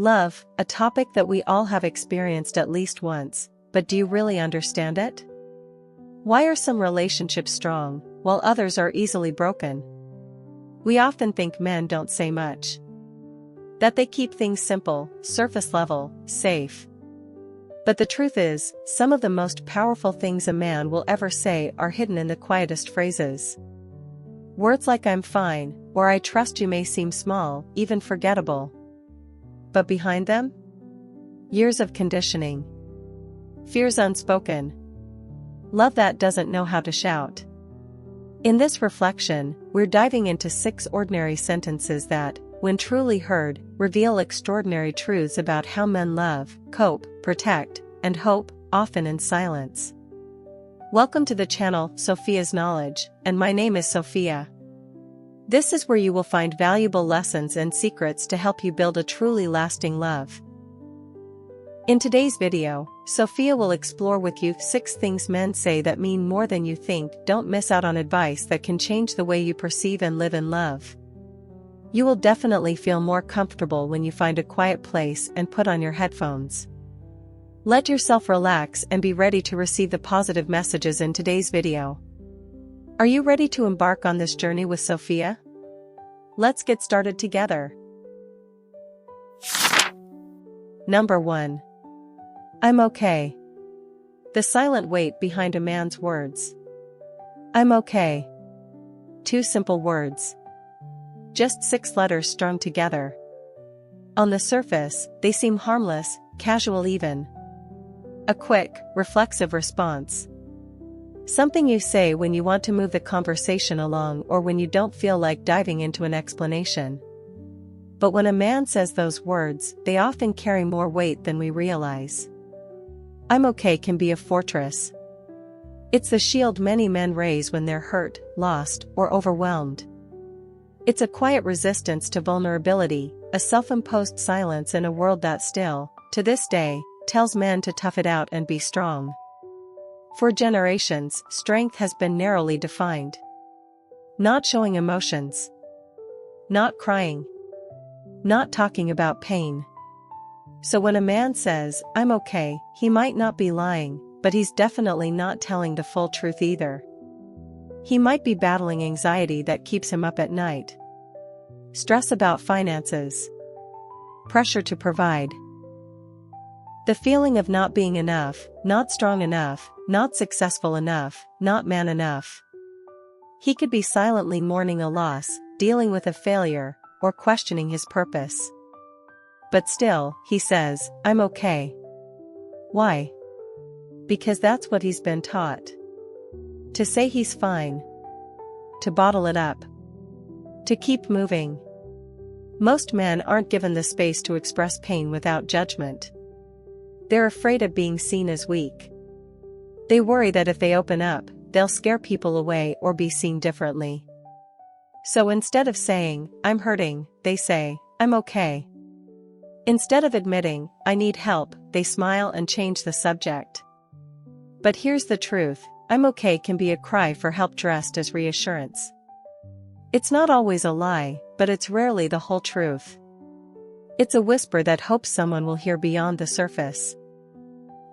Love, a topic that we all have experienced at least once, but do you really understand it? Why are some relationships strong, while others are easily broken? We often think men don't say much. That they keep things simple, surface level, safe. But the truth is, some of the most powerful things a man will ever say are hidden in the quietest phrases. Words like "I'm fine," or "I trust you" may seem small, even forgettable. But behind them? Years of conditioning. Fears unspoken. Love that doesn't know how to shout. In this reflection, we're diving into 6 ordinary sentences that, when truly heard, reveal extraordinary truths about how men love, cope, protect, and hope, often in silence. Welcome to the channel, Sophia's Knowledge, and my name is Sophia. This is where you will find valuable lessons and secrets to help you build a truly lasting love. In today's video, Sophia will explore with you 6 things men say that mean more than you think. Don't miss out on advice that can change the way you perceive and live in love. You will definitely feel more comfortable when you find a quiet place and put on your headphones. Let yourself relax and be ready to receive the positive messages in today's video. Are you ready to embark on this journey with Sophia? Let's get started together. Number 1. I'm okay. The silent weight behind a man's words. I'm okay. 2 simple words. Just 6 letters strung together. On the surface, they seem harmless, casual even. A quick, reflexive response. Something you say when you want to move the conversation along or when you don't feel like diving into an explanation. But when a man says those words, they often carry more weight than we realize. I'm okay can be a fortress. It's the shield many men raise when they're hurt, lost, or overwhelmed. It's a quiet resistance to vulnerability, a self-imposed silence in a world that still, to this day, tells men to tough it out and be strong. For generations, strength has been narrowly defined. Not showing emotions. Not crying. Not talking about pain. So when a man says, "I'm okay," he might not be lying, but he's definitely not telling the full truth either. He might be battling anxiety that keeps him up at night. Stress about finances. Pressure to provide. The feeling of not being enough, not strong enough, not successful enough, not man enough. He could be silently mourning a loss, dealing with a failure, or questioning his purpose. But still, he says, "I'm okay." Why? Because that's what he's been taught. To say he's fine. To bottle it up. To keep moving. Most men aren't given the space to express pain without judgment. They're afraid of being seen as weak. They worry that if they open up, they'll scare people away or be seen differently. So instead of saying, "I'm hurting," they say, "I'm okay." Instead of admitting, "I need help," they smile and change the subject. But here's the truth, "I'm okay" can be a cry for help dressed as reassurance. It's not always a lie, but it's rarely the whole truth. It's a whisper that hopes someone will hear beyond the surface.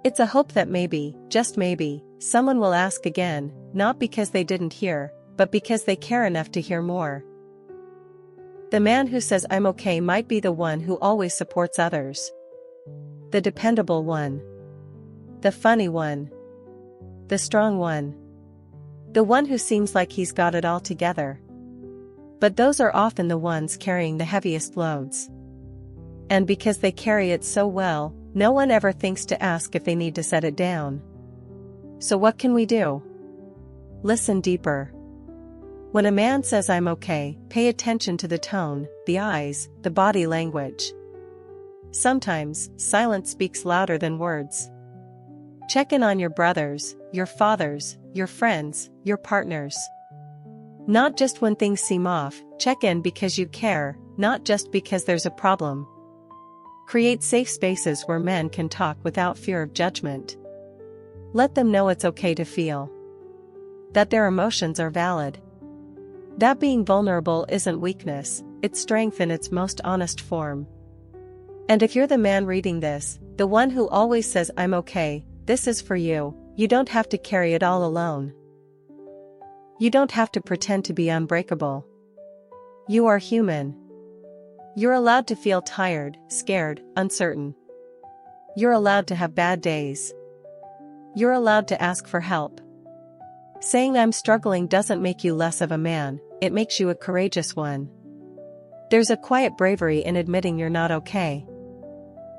It's a hope that maybe, just maybe, someone will ask again, not because they didn't hear, but because they care enough to hear more. The man who says "I'm okay" might be the one who always supports others. The dependable one. The funny one. The strong one. The one who seems like he's got it all together. But those are often the ones carrying the heaviest loads. And because they carry it so well, no one ever thinks to ask if they need to set it down. So what can we do? Listen deeper. When a man says "I'm okay," pay attention to the tone, the eyes, the body language. Sometimes, silence speaks louder than words. Check in on your brothers, your fathers, your friends, your partners. Not just when things seem off, check in because you care, not just because there's a problem. Create safe spaces where men can talk without fear of judgment. Let them know it's okay to feel. That their emotions are valid. That being vulnerable isn't weakness, it's strength in its most honest form. And if you're the man reading this, the one who always says I'm okay, this is for you. You don't have to carry it all alone. You don't have to pretend to be unbreakable. You are human. You're allowed to feel tired, scared, uncertain. You're allowed to have bad days. You're allowed to ask for help. Saying I'm struggling doesn't make you less of a man, it makes you a courageous one. There's a quiet bravery in admitting you're not okay.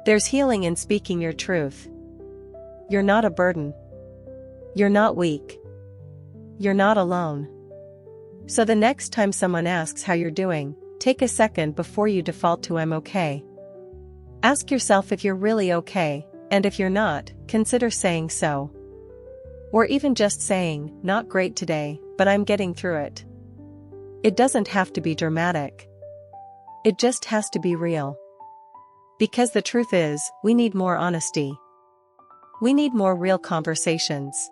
There's healing in speaking your truth. You're not a burden. You're not weak. You're not alone. So the next time someone asks how you're doing, take a second before you default to I'm okay. Ask yourself if you're really okay, and if you're not, consider saying so. Or even just saying, not great today, but I'm getting through it. It doesn't have to be dramatic. It just has to be real. Because the truth is, we need more honesty. We need more real conversations.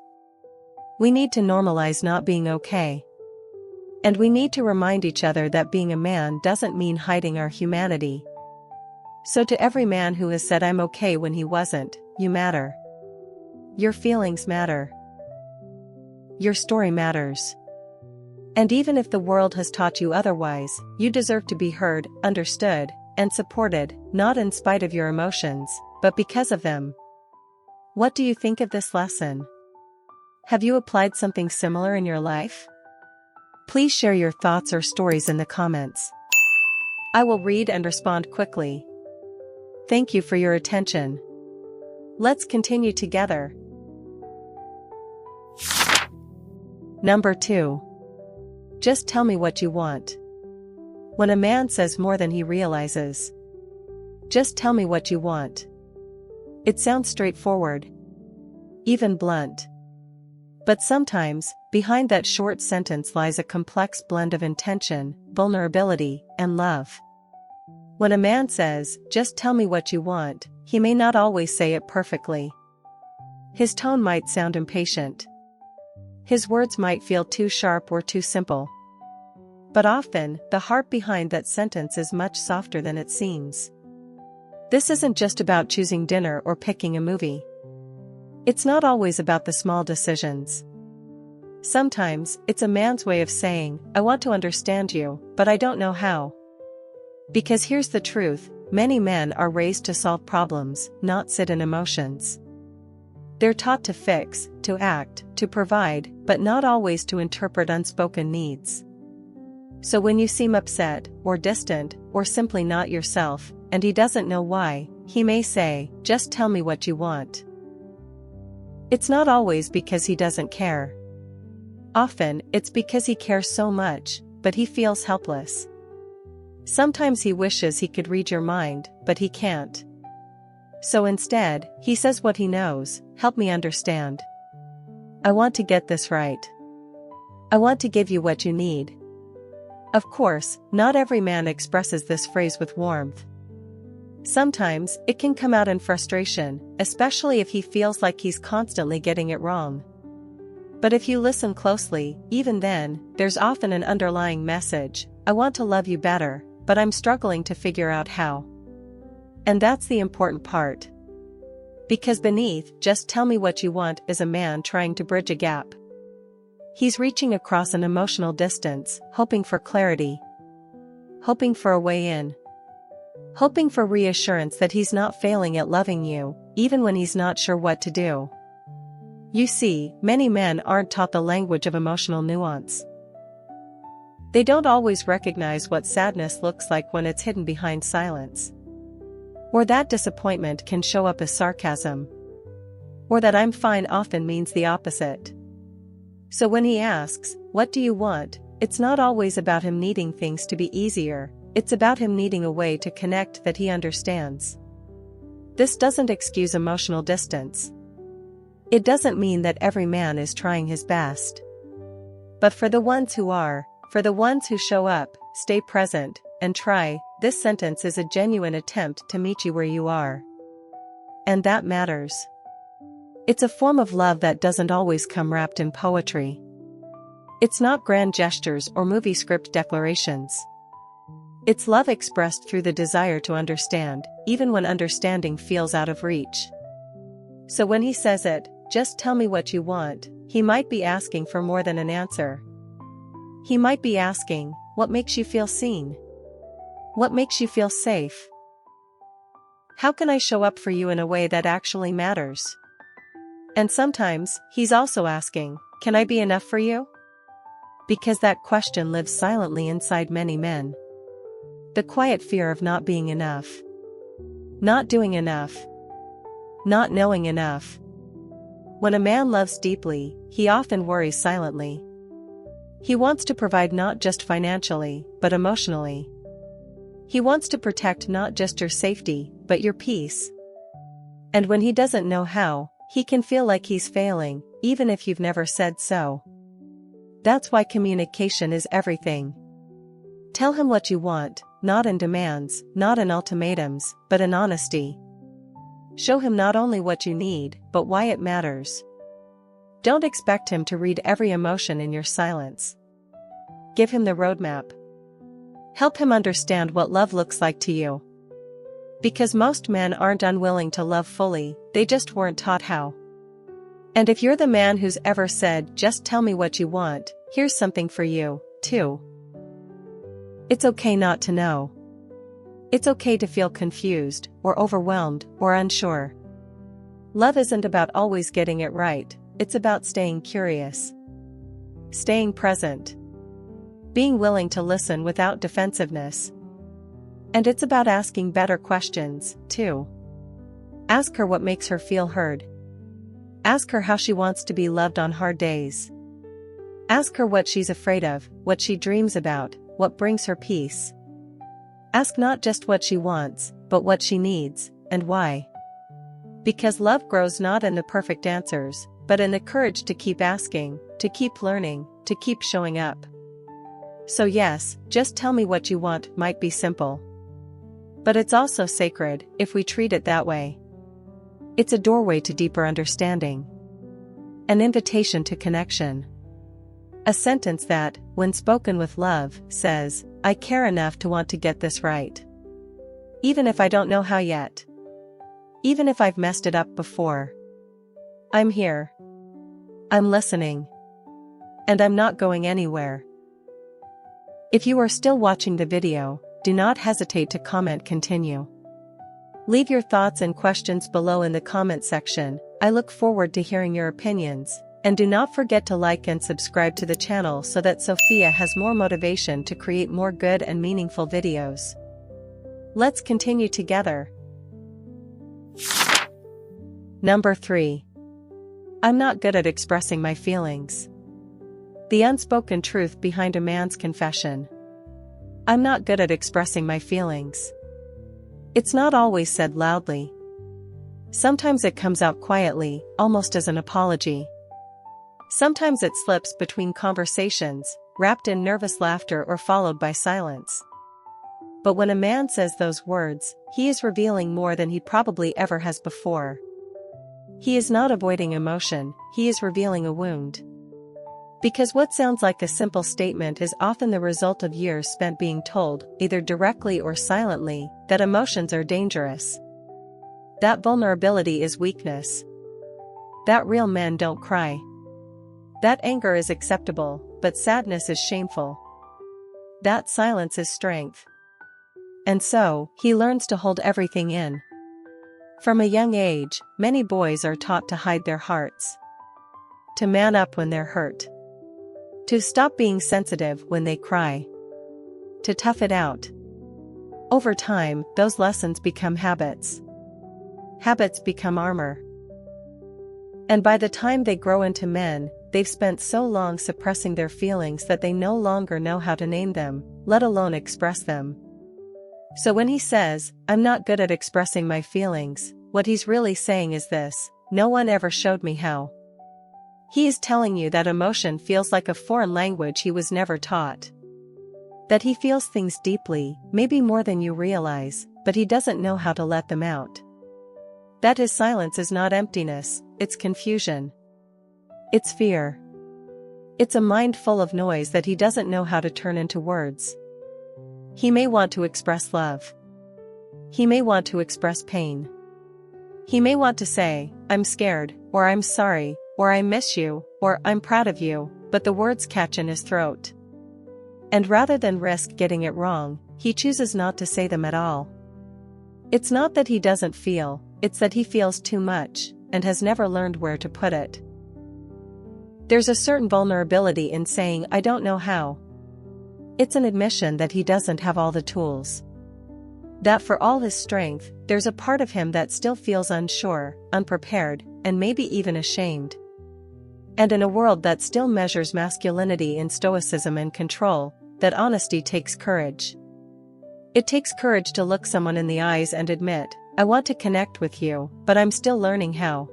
We need to normalize not being okay. And we need to remind each other that being a man doesn't mean hiding our humanity. So to every man who has said I'm okay when he wasn't, you matter. Your feelings matter. Your story matters. And even if the world has taught you otherwise, you deserve to be heard, understood, and supported, not in spite of your emotions, but because of them. What do you think of this lesson? Have you applied something similar in your life? Please share your thoughts or stories in the comments. I will read and respond quickly. Thank you for your attention. Let's continue together. Number 2. Just tell me what you want. When a man says more than he realizes. Just tell me what you want. It sounds straightforward. Even blunt. But sometimes, behind that short sentence lies a complex blend of intention, vulnerability, and love. When a man says, just tell me what you want, he may not always say it perfectly. His tone might sound impatient. His words might feel too sharp or too simple. But often, the heart behind that sentence is much softer than it seems. This isn't just about choosing dinner or picking a movie. It's not always about the small decisions. Sometimes, it's a man's way of saying, I want to understand you, but I don't know how. Because here's the truth, many men are raised to solve problems, not sit in emotions. They're taught to fix, to act, to provide, but not always to interpret unspoken needs. So when you seem upset, or distant, or simply not yourself, and he doesn't know why, he may say, just tell me what you want. It's not always because he doesn't care. Often, it's because he cares so much, but he feels helpless. Sometimes he wishes he could read your mind, but he can't. So instead, he says what he knows, help me understand. I want to get this right. I want to give you what you need. Of course, not every man expresses this phrase with warmth. Sometimes, it can come out in frustration, especially if he feels like he's constantly getting it wrong. But if you listen closely, even then, there's often an underlying message, I want to love you better, but I'm struggling to figure out how. And that's the important part. Because beneath, just tell me what you want is a man trying to bridge a gap. He's reaching across an emotional distance, hoping for clarity. Hoping for a way in. Hoping for reassurance that he's not failing at loving you, even when he's not sure what to do. You see, many men aren't taught the language of emotional nuance. They don't always recognize what sadness looks like when it's hidden behind silence. Or that disappointment can show up as sarcasm. Or that I'm fine often means the opposite. So when he asks, what do you want, it's not always about him needing things to be easier, it's about him needing a way to connect that he understands. This doesn't excuse emotional distance. It doesn't mean that every man is trying his best. But for the ones who are, for the ones who show up, stay present, and try, this sentence is a genuine attempt to meet you where you are. And that matters. It's a form of love that doesn't always come wrapped in poetry. It's not grand gestures or movie script declarations. It's love expressed through the desire to understand, even when understanding feels out of reach. So when he says it, just tell me what you want, he might be asking for more than an answer. He might be asking, what makes you feel seen? What makes you feel safe? How can I show up for you in a way that actually matters? And sometimes, he's also asking, can I be enough for you? Because that question lives silently inside many men. The quiet fear of not being enough. Not doing enough. Not knowing enough. When a man loves deeply, he often worries silently. He wants to provide not just financially, but emotionally. He wants to protect not just your safety, but your peace. And when he doesn't know how, he can feel like he's failing, even if you've never said so. That's why communication is everything. Tell him what you want, not in demands, not in ultimatums, but in honesty. Show him not only what you need, but why it matters. Don't expect him to read every emotion in your silence. Give him the roadmap. Help him understand what love looks like to you. Because most men aren't unwilling to love fully, they just weren't taught how. And if you're the man who's ever said, just tell me what you want, here's something for you, too. It's okay not to know. It's okay to feel confused, or overwhelmed, or unsure. Love isn't about always getting it right, it's about staying curious. Staying present. Being willing to listen without defensiveness. And it's about asking better questions, too. Ask her what makes her feel heard. Ask her how she wants to be loved on hard days. Ask her what she's afraid of, what she dreams about, what brings her peace. Ask not just what she wants, but what she needs, and why. Because love grows not in the perfect answers, but in the courage to keep asking, to keep learning, to keep showing up. So yes, just tell me what you want might be simple. But it's also sacred, if we treat it that way. It's a doorway to deeper understanding. An invitation to connection. A sentence that, when spoken with love, says, I care enough to want to get this right. Even if I don't know how yet. Even if I've messed it up before. I'm here. I'm listening. And I'm not going anywhere. If you are still watching the video, do not hesitate to comment continue. Leave your thoughts and questions below in the comment section. I look forward to hearing your opinions. And do not forget to like and subscribe to the channel so that Sophia has more motivation to create more good and meaningful videos. Let's continue together. Number 3. I'm not good at expressing my feelings. The unspoken truth behind a man's confession. I'm not good at expressing my feelings. It's not always said loudly. Sometimes it comes out quietly, almost as an apology. Sometimes it slips between conversations, wrapped in nervous laughter or followed by silence. But when a man says those words, he is revealing more than he probably ever has before. He is not avoiding emotion, he is revealing a wound. Because what sounds like a simple statement is often the result of years spent being told, either directly or silently, that emotions are dangerous. That vulnerability is weakness. That real men don't cry. That anger is acceptable, but sadness is shameful. That silence is strength. And so, he learns to hold everything in. From a young age, many boys are taught to hide their hearts. To man up when they're hurt. To stop being sensitive when they cry. To tough it out. Over time, those lessons become habits. Habits become armor. And by the time they grow into men, they've spent so long suppressing their feelings that they no longer know how to name them, let alone express them. So when he says, I'm not good at expressing my feelings, what he's really saying is this: no one ever showed me how. He is telling you that emotion feels like a foreign language he was never taught. That he feels things deeply, maybe more than you realize, but he doesn't know how to let them out. That his silence is not emptiness, it's confusion. It's fear. It's a mind full of noise that he doesn't know how to turn into words. He may want to express love. He may want to express pain. He may want to say, I'm scared, or I'm sorry, or I miss you, or I'm proud of you, but the words catch in his throat. And rather than risk getting it wrong, he chooses not to say them at all. It's not that he doesn't feel, it's that he feels too much, and has never learned where to put it. There's a certain vulnerability in saying I don't know how. It's an admission that he doesn't have all the tools. That for all his strength, there's a part of him that still feels unsure, unprepared, and maybe even ashamed. And in a world that still measures masculinity in stoicism and control, that honesty takes courage. It takes courage to look someone in the eyes and admit, I want to connect with you, but I'm still learning how.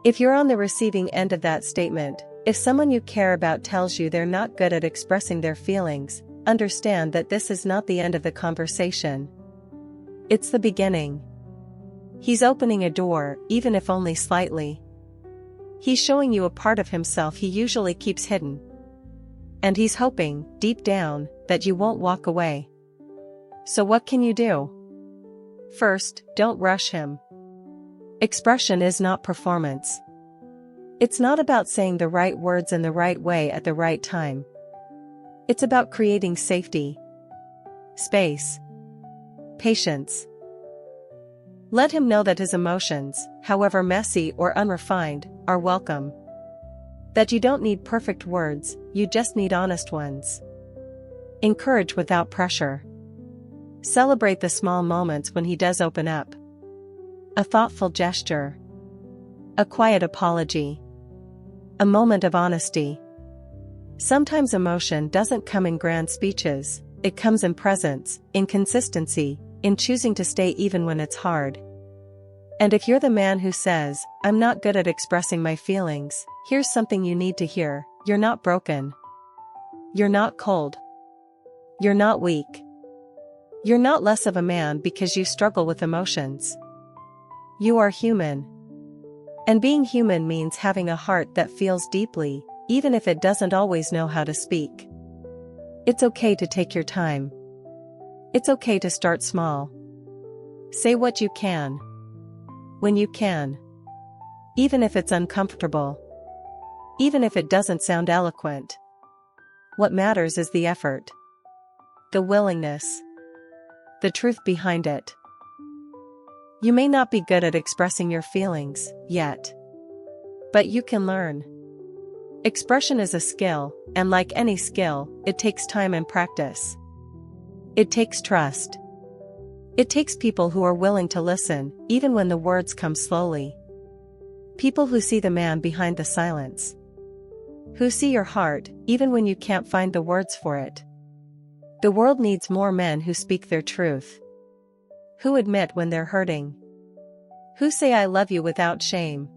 If you're on the receiving end of that statement, if someone you care about tells you they're not good at expressing their feelings, understand that this is not the end of the conversation. It's the beginning. He's opening a door, even if only slightly. He's showing you a part of himself he usually keeps hidden. And he's hoping, deep down, that you won't walk away. So what can you do? First, don't rush him. Expression is not performance. It's not about saying the right words in the right way at the right time. It's about creating safety, space, patience. Let him know that his emotions, however messy or unrefined, are welcome. That you don't need perfect words, you just need honest ones. Encourage without pressure. Celebrate the small moments when he does open up. A thoughtful gesture. A quiet apology. A moment of honesty. Sometimes emotion doesn't come in grand speeches, it comes in presence, in consistency, in choosing to stay even when it's hard. And if you're the man who says, I'm not good at expressing my feelings, here's something you need to hear: you're not broken. You're not cold. You're not weak. You're not less of a man because you struggle with emotions. You are human. And being human means having a heart that feels deeply, even if it doesn't always know how to speak. It's okay to take your time. It's okay to start small. Say what you can. When you can. Even if it's uncomfortable. Even if it doesn't sound eloquent. What matters is the effort. The willingness. The truth behind it. You may not be good at expressing your feelings, yet. But you can learn. Expression is a skill, and like any skill, it takes time and practice. It takes trust. It takes people who are willing to listen, even when the words come slowly. People who see the man behind the silence. Who see your heart, even when you can't find the words for it. The world needs more men who speak their truth. Who admit when they're hurting. Who say I love you without shame.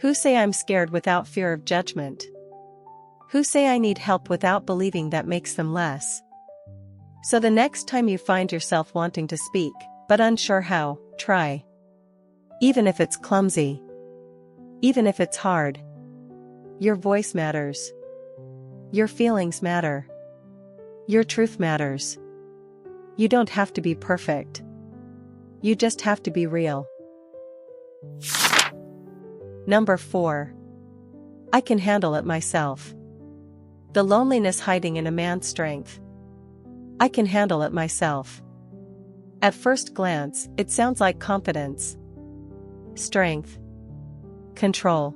Who say I'm scared without fear of judgment. Who say I need help without believing that makes them less. So the next time you find yourself wanting to speak, but unsure how, try. Even if it's clumsy. Even if it's hard. Your voice matters. Your feelings matter. Your truth matters. You don't have to be perfect. You just have to be real. Number 4. I can handle it myself. The loneliness hiding in a man's strength. I can handle it myself. At first glance, it sounds like confidence. Strength. Control.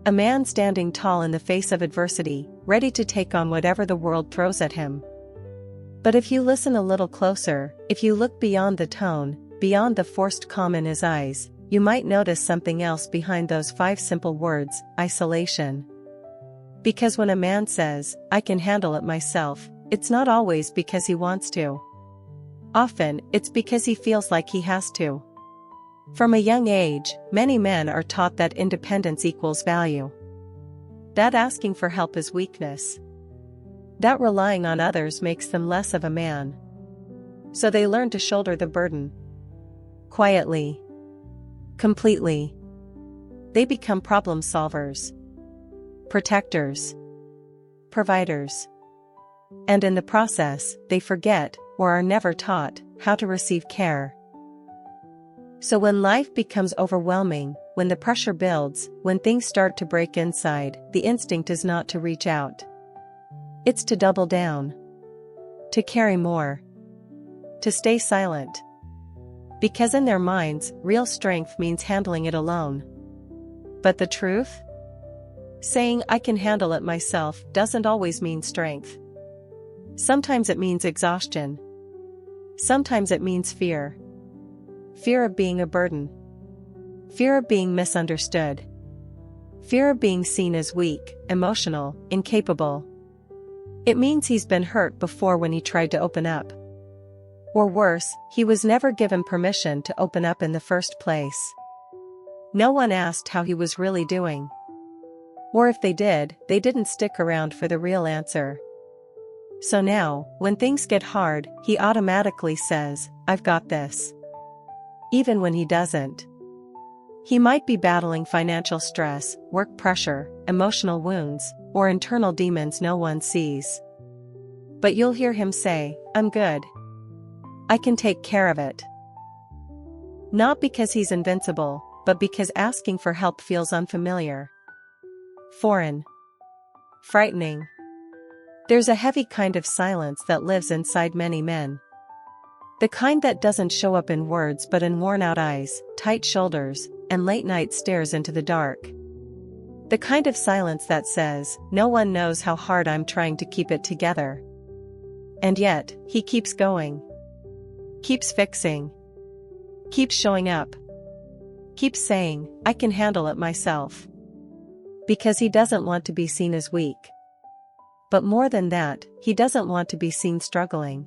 A man standing tall in the face of adversity, ready to take on whatever the world throws at him. But if you listen a little closer, if you look beyond the tone, beyond the forced calm in his eyes, you might notice something else behind those 5 simple words: isolation. Because when a man says, I can handle it myself, it's not always because he wants to. Often, it's because he feels like he has to. From a young age, many men are taught that independence equals value. That asking for help is weakness. That relying on others makes them less of a man. So they learn to shoulder the burden. Quietly. Completely. They become problem solvers. Protectors. Providers. And in the process, they forget, or are never taught, how to receive care. So when life becomes overwhelming, when the pressure builds, when things start to break inside, the instinct is not to reach out. It's to double down. To carry more. To stay silent. Because in their minds, real strength means handling it alone. But the truth? Saying I can handle it myself doesn't always mean strength. Sometimes it means exhaustion. Sometimes it means fear. Fear of being a burden. Fear of being misunderstood. Fear of being seen as weak, emotional, incapable. It means he's been hurt before when he tried to open up. Or worse, he was never given permission to open up in the first place. No one asked how he was really doing. Or if they did, they didn't stick around for the real answer. So now, when things get hard, he automatically says, "I've got this." Even when he doesn't. He might be battling financial stress, work pressure, emotional wounds, or internal demons no one sees. But you'll hear him say, "I'm good. I can take care of it." Not because he's invincible, but because asking for help feels unfamiliar. Foreign. Frightening. There's a heavy kind of silence that lives inside many men. The kind that doesn't show up in words but in worn-out eyes, tight shoulders, and late-night stares into the dark. The kind of silence that says, "No one knows how hard I'm trying to keep it together." And yet, he keeps going. Keeps fixing. Keeps showing up. Keeps saying, "I can handle it myself." Because he doesn't want to be seen as weak. But more than that, he doesn't want to be seen struggling.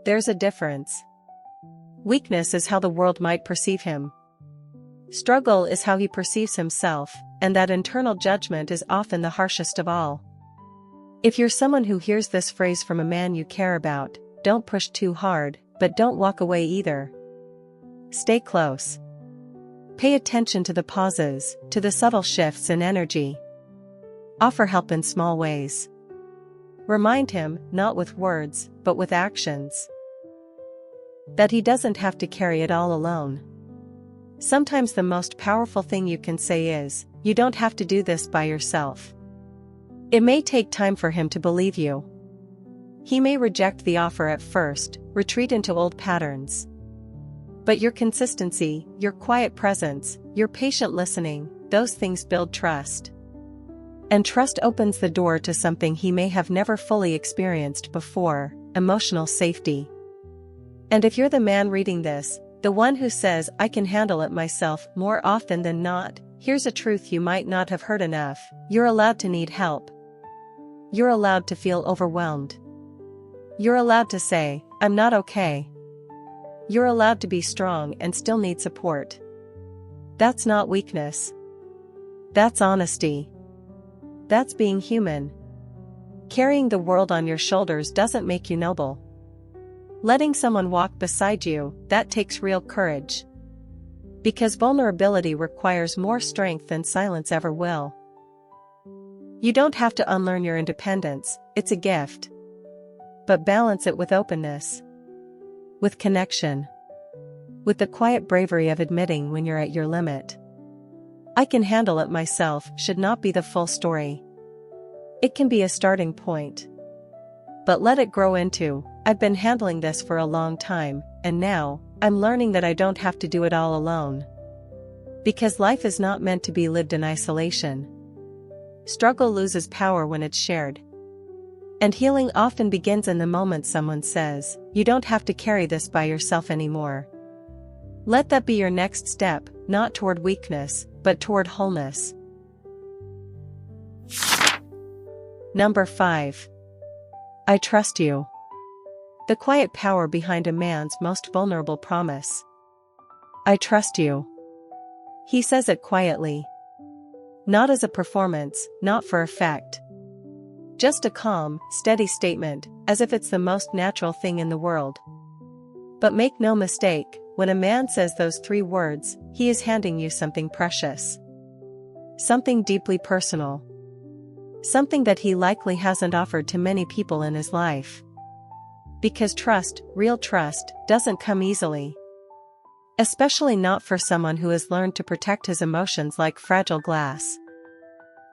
There's a difference. Weakness is how the world might perceive him. Struggle is how he perceives himself, and that internal judgment is often the harshest of all. If you're someone who hears this phrase from a man you care about, don't push too hard, but don't walk away either. Stay close. Pay attention to the pauses, to the subtle shifts in energy. Offer help in small ways. Remind him, not with words, but with actions, that he doesn't have to carry it all alone. Sometimes the most powerful thing you can say is, "You don't have to do this by yourself." It may take time for him to believe you. He may reject the offer at first, retreat into old patterns. But your consistency, your quiet presence, your patient listening, those things build trust. And trust opens the door to something he may have never fully experienced before, emotional safety. And if you're the man reading this, the one who says, "I can handle it myself," more often than not, here's a truth you might not have heard enough: you're allowed to need help. You're allowed to feel overwhelmed. You're allowed to say, "I'm not okay." You're allowed to be strong and still need support. That's not weakness. That's honesty. That's being human. Carrying the world on your shoulders doesn't make you noble. Letting someone walk beside you, that takes real courage. Because vulnerability requires more strength than silence ever will. You don't have to unlearn your independence, it's a gift. But balance it with openness. With connection. With the quiet bravery of admitting when you're at your limit. "I can handle it myself" should not be the full story. It can be a starting point. But let it grow into, "I've been handling this for a long time, and now, I'm learning that I don't have to do it all alone." Because life is not meant to be lived in isolation. Struggle loses power when it's shared. And healing often begins in the moment someone says, "You don't have to carry this by yourself anymore." Let that be your next step, not toward weakness, but toward wholeness. Number 5. I trust you. The quiet power behind a man's most vulnerable promise. I trust you. He says it quietly. Not as a performance, not for effect. Just a calm, steady statement, as if it's the most natural thing in the world. But make no mistake, when a man says those 3 words, he is handing you something precious. Something deeply personal. Something that he likely hasn't offered to many people in his life. Because trust, real trust, doesn't come easily. Especially not for someone who has learned to protect his emotions like fragile glass.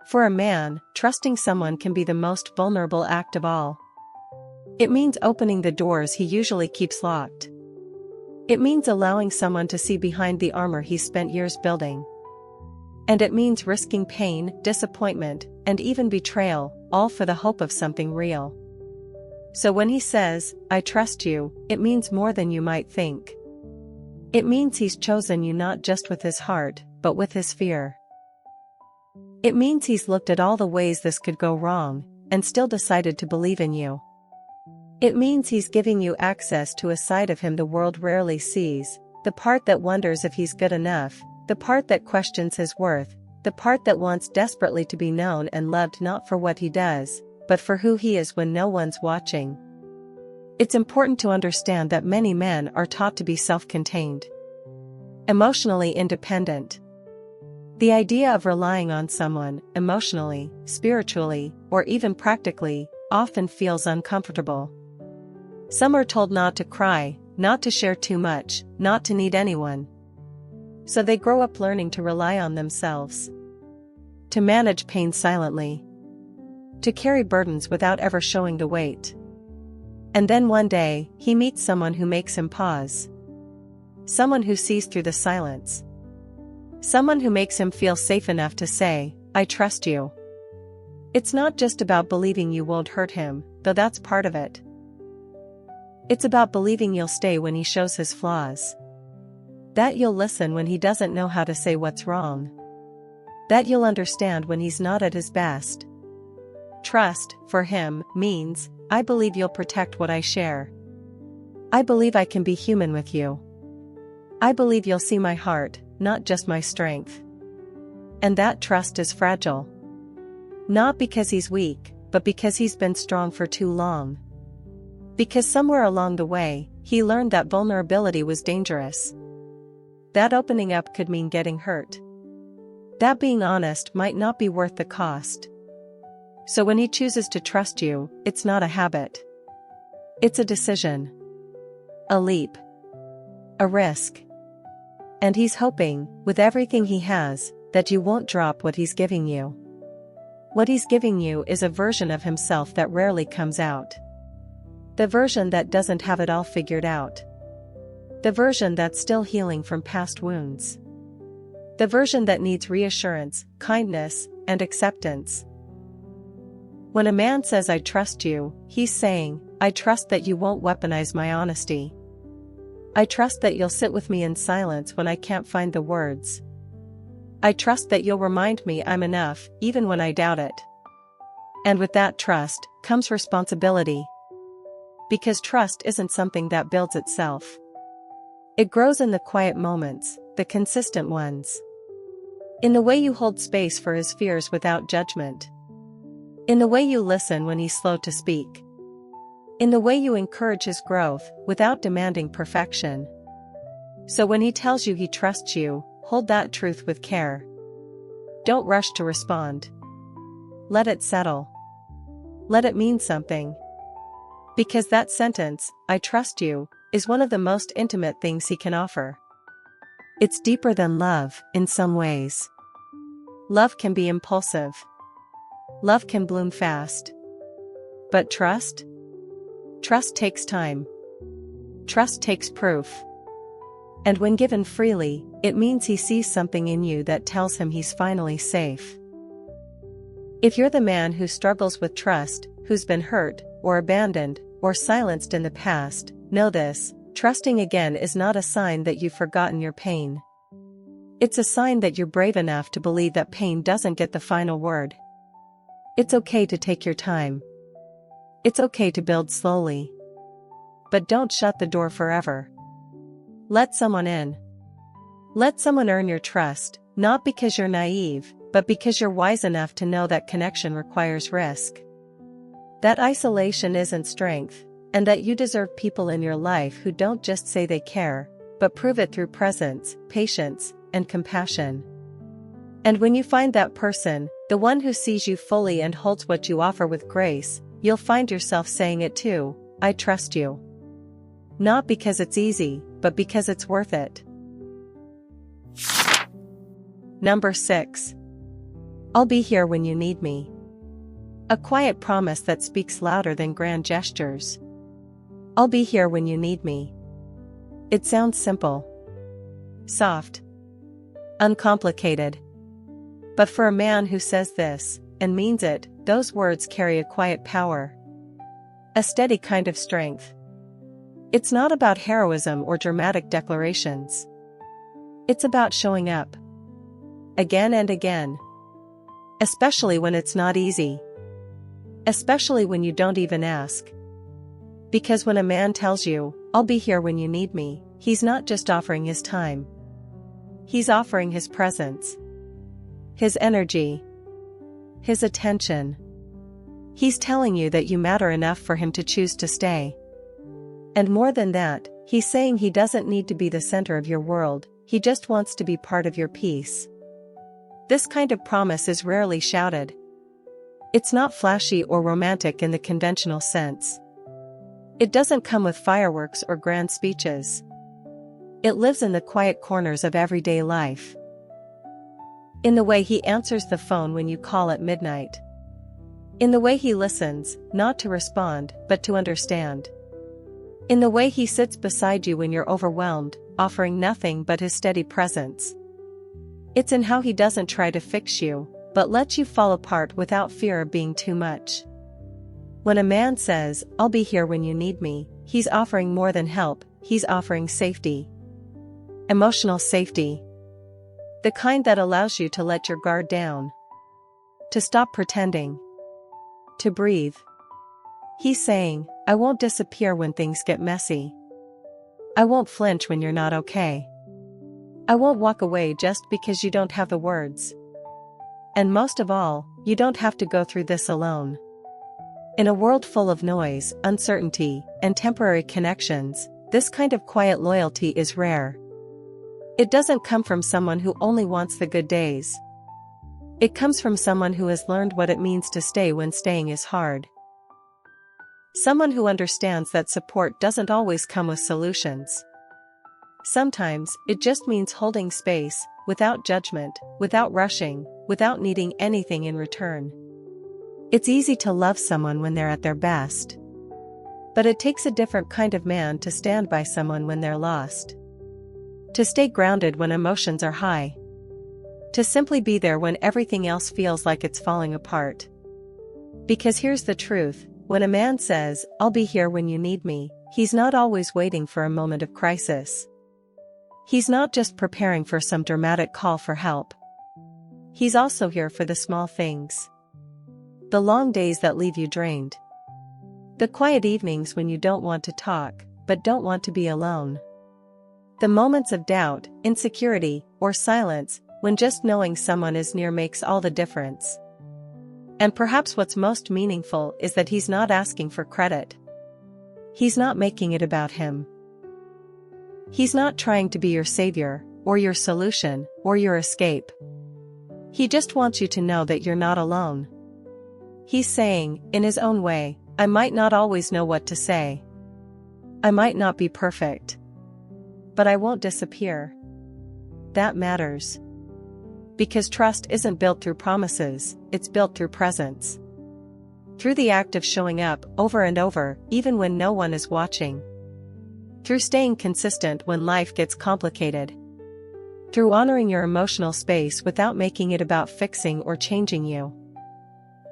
For a man, trusting someone can be the most vulnerable act of all. It means opening the doors he usually keeps locked. It means allowing someone to see behind the armor he spent years building. And it means risking pain, disappointment, and even betrayal, all for the hope of something real. So when he says, "I trust you," it means more than you might think. It means he's chosen you not just with his heart, but with his fear. It means he's looked at all the ways this could go wrong, and still decided to believe in you. It means he's giving you access to a side of him the world rarely sees, the part that wonders if he's good enough, the part that questions his worth, the part that wants desperately to be known and loved not for what he does, but for who he is when no one's watching. It's important to understand that many men are taught to be self-contained, emotionally independent. The idea of relying on someone, emotionally, spiritually, or even practically, often feels uncomfortable. Some are told not to cry, not to share too much, not to need anyone. So they grow up learning to rely on themselves. To manage pain silently. To carry burdens without ever showing the weight. And then one day, he meets someone who makes him pause. Someone who sees through the silence. Someone who makes him feel safe enough to say, "I trust you." It's not just about believing you won't hurt him, though that's part of it. It's about believing you'll stay when he shows his flaws. That you'll listen when he doesn't know how to say what's wrong. That you'll understand when he's not at his best. Trust, for him, means, I believe you'll protect what I share. I believe I can be human with you. I believe you'll see my heart, not just my strength. And that trust is fragile. Not because he's weak, but because he's been strong for too long. Because somewhere along the way, he learned that vulnerability was dangerous. That opening up could mean getting hurt. That being honest might not be worth the cost. So when he chooses to trust you, it's not a habit. It's a decision. A leap. A risk. And he's hoping, with everything he has, that you won't drop what he's giving you. What he's giving you is a version of himself that rarely comes out. The version that doesn't have it all figured out. The version that's still healing from past wounds. The version that needs reassurance, kindness, and acceptance. When a man says "I trust you," he's saying, "I trust that you won't weaponize my honesty. I trust that you'll sit with me in silence when I can't find the words. I trust that you'll remind me I'm enough, even when I doubt it." And with that trust, comes responsibility. Because trust isn't something that builds itself. It grows in the quiet moments, the consistent ones. In the way you hold space for his fears without judgment. In the way you listen when he's slow to speak. In the way you encourage his growth, without demanding perfection. So when he tells you he trusts you, hold that truth with care. Don't rush to respond. Let it settle. Let it mean something. Because that sentence, "I trust you," is one of the most intimate things he can offer. It's deeper than love, in some ways. Love can be impulsive. Love can bloom fast. But trust? Trust takes time. Trust takes proof. And when given freely, it means he sees something in you that tells him he's finally safe. If you're the man who struggles with trust, who's been hurt, or abandoned, or silenced in the past, know this: trusting again is not a sign that you've forgotten your pain. It's a sign that you're brave enough to believe that pain doesn't get the final word. It's okay to take your time. It's okay to build slowly. But don't shut the door forever. Let someone in. Let someone earn your trust, not because you're naive, but because you're wise enough to know that connection requires risk. That isolation isn't strength, and that you deserve people in your life who don't just say they care, but prove it through presence, patience, and compassion. And when you find that person, the one who sees you fully and holds what you offer with grace, you'll find yourself saying it too, I trust you. Not because it's easy, but because it's worth it. Number 6. I'll be here when you need me. A quiet promise that speaks louder than grand gestures. I'll be here when you need me. It sounds simple, soft, uncomplicated. But for a man who says this, and means it, those words carry a quiet power. A steady kind of strength. It's not about heroism or dramatic declarations. It's about showing up. Again and again. Especially when it's not easy. Especially when you don't even ask. Because when a man tells you, I'll be here when you need me, he's not just offering his time. He's offering his presence. His energy. His attention. He's telling you that you matter enough for him to choose to stay. And more than that, he's saying he doesn't need to be the center of your world, he just wants to be part of your peace. This kind of promise is rarely shouted. It's not flashy or romantic in the conventional sense. It doesn't come with fireworks or grand speeches. It lives in the quiet corners of everyday life. In the way he answers the phone when you call at midnight. In the way he listens, not to respond, but to understand. In the way he sits beside you when you're overwhelmed, offering nothing but his steady presence. It's in how he doesn't try to fix you, but lets you fall apart without fear of being too much. When a man says, I'll be here when you need me, he's offering more than help, he's offering safety. Emotional safety. The kind that allows you to let your guard down. To stop pretending. To breathe. He's saying, I won't disappear when things get messy. I won't flinch when you're not okay. I won't walk away just because you don't have the words. And most of all, you don't have to go through this alone. In a world full of noise, uncertainty, and temporary connections, this kind of quiet loyalty is rare. It doesn't come from someone who only wants the good days. It comes from someone who has learned what it means to stay when staying is hard. Someone who understands that support doesn't always come with solutions. Sometimes, it just means holding space, without judgment, without rushing, without needing anything in return. It's easy to love someone when they're at their best. But it takes a different kind of man to stand by someone when they're lost. To stay grounded when emotions are high. To simply be there when everything else feels like it's falling apart. Because here's the truth, when a man says, I'll be here when you need me, he's not always waiting for a moment of crisis. He's not just preparing for some dramatic call for help. He's also here for the small things. The long days that leave you drained. The quiet evenings when you don't want to talk, but don't want to be alone. The moments of doubt, insecurity, or silence, when just knowing someone is near makes all the difference. And perhaps what's most meaningful is that he's not asking for credit. He's not making it about him. He's not trying to be your savior, or your solution, or your escape. He just wants you to know that you're not alone. He's saying, in his own way, I might not always know what to say. I might not be perfect. But I won't disappear. That matters. Because trust isn't built through promises, it's built through presence. Through the act of showing up over and over, even when no one is watching. Through staying consistent when life gets complicated. Through honoring your emotional space without making it about fixing or changing you.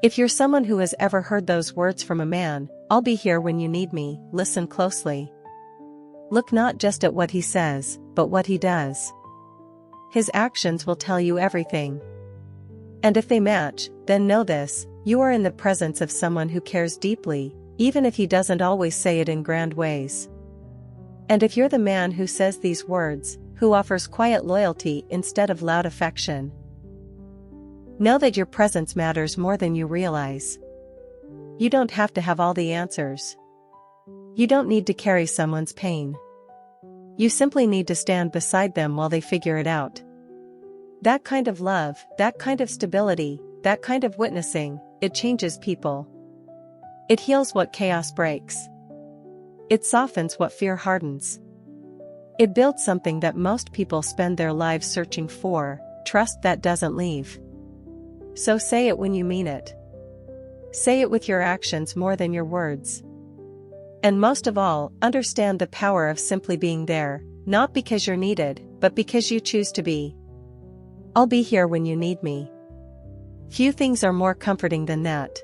If you're someone who has ever heard those words from a man, I'll be here when you need me, listen closely. Look not just at what he says, but what he does. His actions will tell you everything. And if they match, then know this, you are in the presence of someone who cares deeply, even if he doesn't always say it in grand ways. And if you're the man who says these words, who offers quiet loyalty instead of loud affection, know that your presence matters more than you realize. You don't have to have all the answers. You don't need to carry someone's pain. You simply need to stand beside them while they figure it out. That kind of love, that kind of stability, that kind of witnessing, it changes people. It heals what chaos breaks. It softens what fear hardens. It builds something that most people spend their lives searching for, trust that doesn't leave. So say it when you mean it. Say it with your actions more than your words. And most of all, understand the power of simply being there, not because you're needed, but because you choose to be. I'll be here when you need me. Few things are more comforting than that.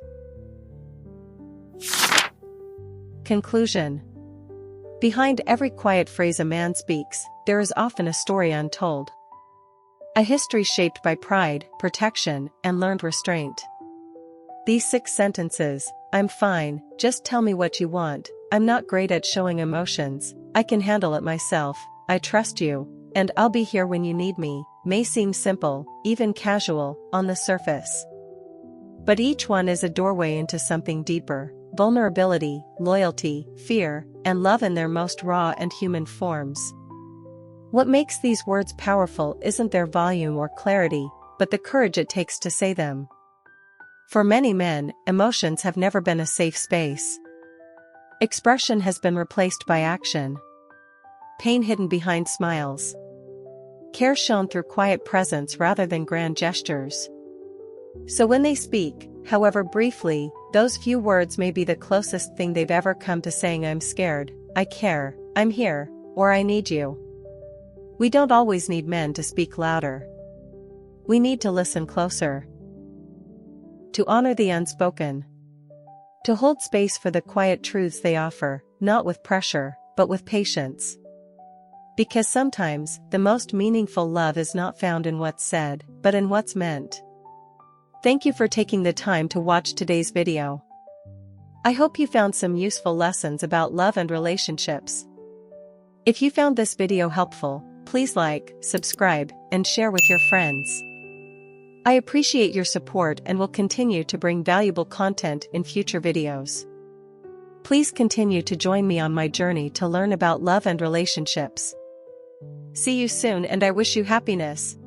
Conclusion. Behind every quiet phrase a man speaks, there is often a story untold. A history shaped by pride, protection, and learned restraint. These 6 sentences, I'm fine, just tell me what you want, I'm not great at showing emotions, I can handle it myself, I trust you, and I'll be here when you need me, may seem simple, even casual, on the surface. But each one is a doorway into something deeper: vulnerability, loyalty, fear, and love in their most raw and human forms. What makes these words powerful isn't their volume or clarity, but the courage it takes to say them. For many men, emotions have never been a safe space. Expression has been replaced by action. Pain hidden behind smiles. Care shown through quiet presence rather than grand gestures. So when they speak, however briefly, those few words may be the closest thing they've ever come to saying I'm scared, I care, I'm here, or I need you. We don't always need men to speak louder. We need to listen closer. To honor the unspoken. To hold space for the quiet truths they offer, not with pressure, but with patience. Because sometimes, the most meaningful love is not found in what's said, but in what's meant. Thank you for taking the time to watch today's video. I hope you found some useful lessons about love and relationships. If you found this video helpful, please like, subscribe, and share with your friends. I appreciate your support and will continue to bring valuable content in future videos. Please continue to join me on my journey to learn about love and relationships. See you soon, and I wish you happiness.